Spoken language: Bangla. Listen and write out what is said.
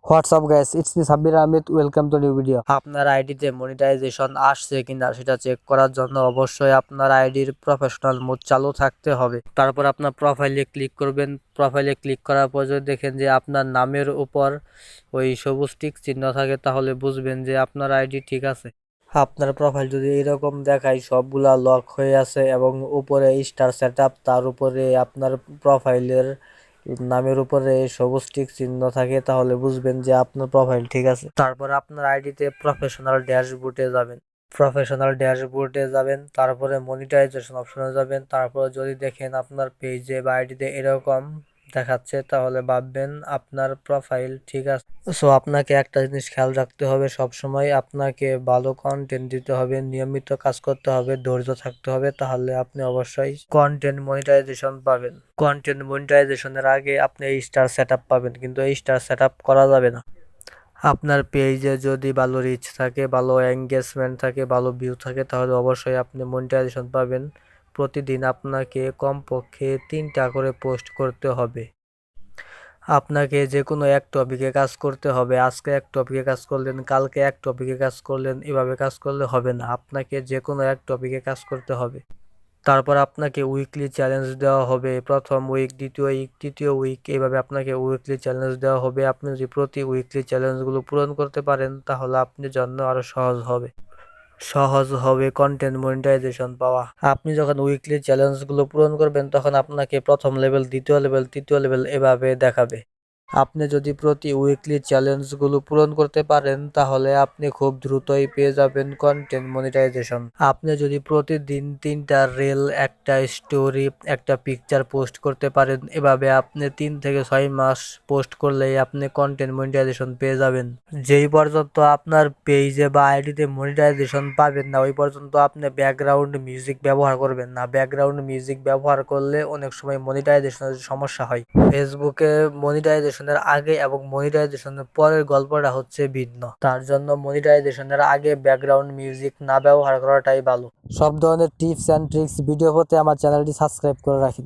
WhatsApp guys, it's me Sabbir Ahmed. Welcome to new video. আপনার আইডিতে মনিটাইজেশন আসছে কিনা সেটা চেক করার জন্য অবশ্যই আপনার আইডির প্রফেশনাল মোড চালু থাকতে হবে। তারপর আপনার প্রোফাইলে ক্লিক করবেন। প্রোফাইলে ক্লিক করার পর যদি দেখেন যে আপনার নামের উপর ওই সবুজ টিক চিহ্ন থাকে, তাহলে বুঝবেন যে আপনার আইডি ঠিক আছে। আপনার প্রোফাইল যদি এরকম দেখায় সবগুলা লক হয়ে আছে এবং উপরে স্টার সেটআপ, তার উপরে আপনার প্রোফাইলের নামের উপরে সবুজ টিক চিহ্ন থাকে, তাহলে বুঝবেন যে আপনার প্রোফাইল ঠিক আছে। তারপর আপনার আইডিতে প্রফেশনাল ড্যাশবোর্ডে যাবেন। তারপরে মনিটাইজেশন অপশনে যাবেন। তারপর যদি দেখেন আপনার পেজে বা আইডিতে এরকম দেখাচ্ছে, তাহলে ভাববেন আপনার প্রোফাইল ঠিক আছে। সো আপনাকে একটা জিনিস খেয়াল রাখতে হবে, সব সময় আপনাকে ভালো কন্টেন্ট দিতে হবে, নিয়মিত কাজ করতে হবে, ধৈর্য থাকতে হবে, তাহলে আপনি অবশ্যই কন্টেন্ট মনিটাইজেশন পাবেন। কন্টেন্ট মনিটাইজেশনের আগে আপনি এই স্টার সেটআপ পাবেন, কিন্তু এই স্টার সেটআপ করা যাবে না। আপনার পেজে যদি ভালো রিচ থাকে, ভালো এঙ্গেজমেন্ট থাকে, ভালো ভিউ থাকে, তাহলে অবশ্যই আপনি মনিটাইজেশন পাবেন। প্রতিদিন আপনাকে কমপক্ষে 3টা করে পোস্ট করতে হবে। আপনাকে যে কোনো এক টপিকে কাজ করতে হবে। আজকে এক টপিকে কাজ করলেন, কালকে এক টপিকে কাজ করলেন, এভাবে কাজ করলে হবে না। আপনাকে যে কোনো এক টপিকে কাজ করতে হবে। তারপর আপনাকে উইকলি চ্যালেঞ্জ দেওয়া হবে। প্রথম উইক, দ্বিতীয় উইক, তৃতীয় উইক, এইভাবে আপনাকে উইকলি চ্যালেঞ্জ দেওয়া হবে। আপনি যদি প্রতি উইকলি চ্যালেঞ্জগুলো পূরণ করতে পারেন, তাহলে আপনার জন্য আরো সহজ হবে কন্টেন্ট মনিটাইজেশন পাওয়া। আপনি যখন উইকলি চ্যালেঞ্জগুলো পূরণ করবেন, তখন আপনাকে প্রথম লেভেল, দ্বিতীয় লেভেল, তৃতীয় লেভেল এভাবে দেখাবে। আপনি যদি প্রতি উইকলি চ্যালেঞ্জগুলো পূরণ করতে পারেন, তাহলে আপনি খুব দ্রুতই পেয়ে যাবেন কন্টেন্ট মনিটাইজেশন। আপনি যদি প্রতিদিন 3টা রিল, একটা স্টোরি, একটা পিকচার পোস্ট করতে পারেন, এভাবে আপনি 3 থেকে 6 মাস পোস্ট করলেই আপনি কন্টেন্ট মনিটাইজেশন পেয়ে যাবেন। যেই পর্যন্ত আপনার পেজে বা আইডিতে মনিটাইজেশন পাবেন না, ওই পর্যন্ত আপনি ব্যাকগ্রাউন্ড মিউজিক ব্যবহার করবেন না। ব্যাকগ্রাউন্ড মিউজিক ব্যবহার করলে অনেক সময় মনিটাইজেশনের সমস্যা হয়। ফেসবুকে মনিটাইজেশনের আগে এবং মনিটাইজেশনের পরের গল্পটা হচ্ছে ভিন্ন। তার জন্য মনিটাইজেশনের আগে ব্যাকগ্রাউন্ড মিউজিক না ব্যবহার করাটাই ভালো। সব ধরনের টিপস অ্যান্ড ট্রিক্স ভিডিও পেতে আমার চ্যানেলটি সাবস্ক্রাইব করে রাখুন।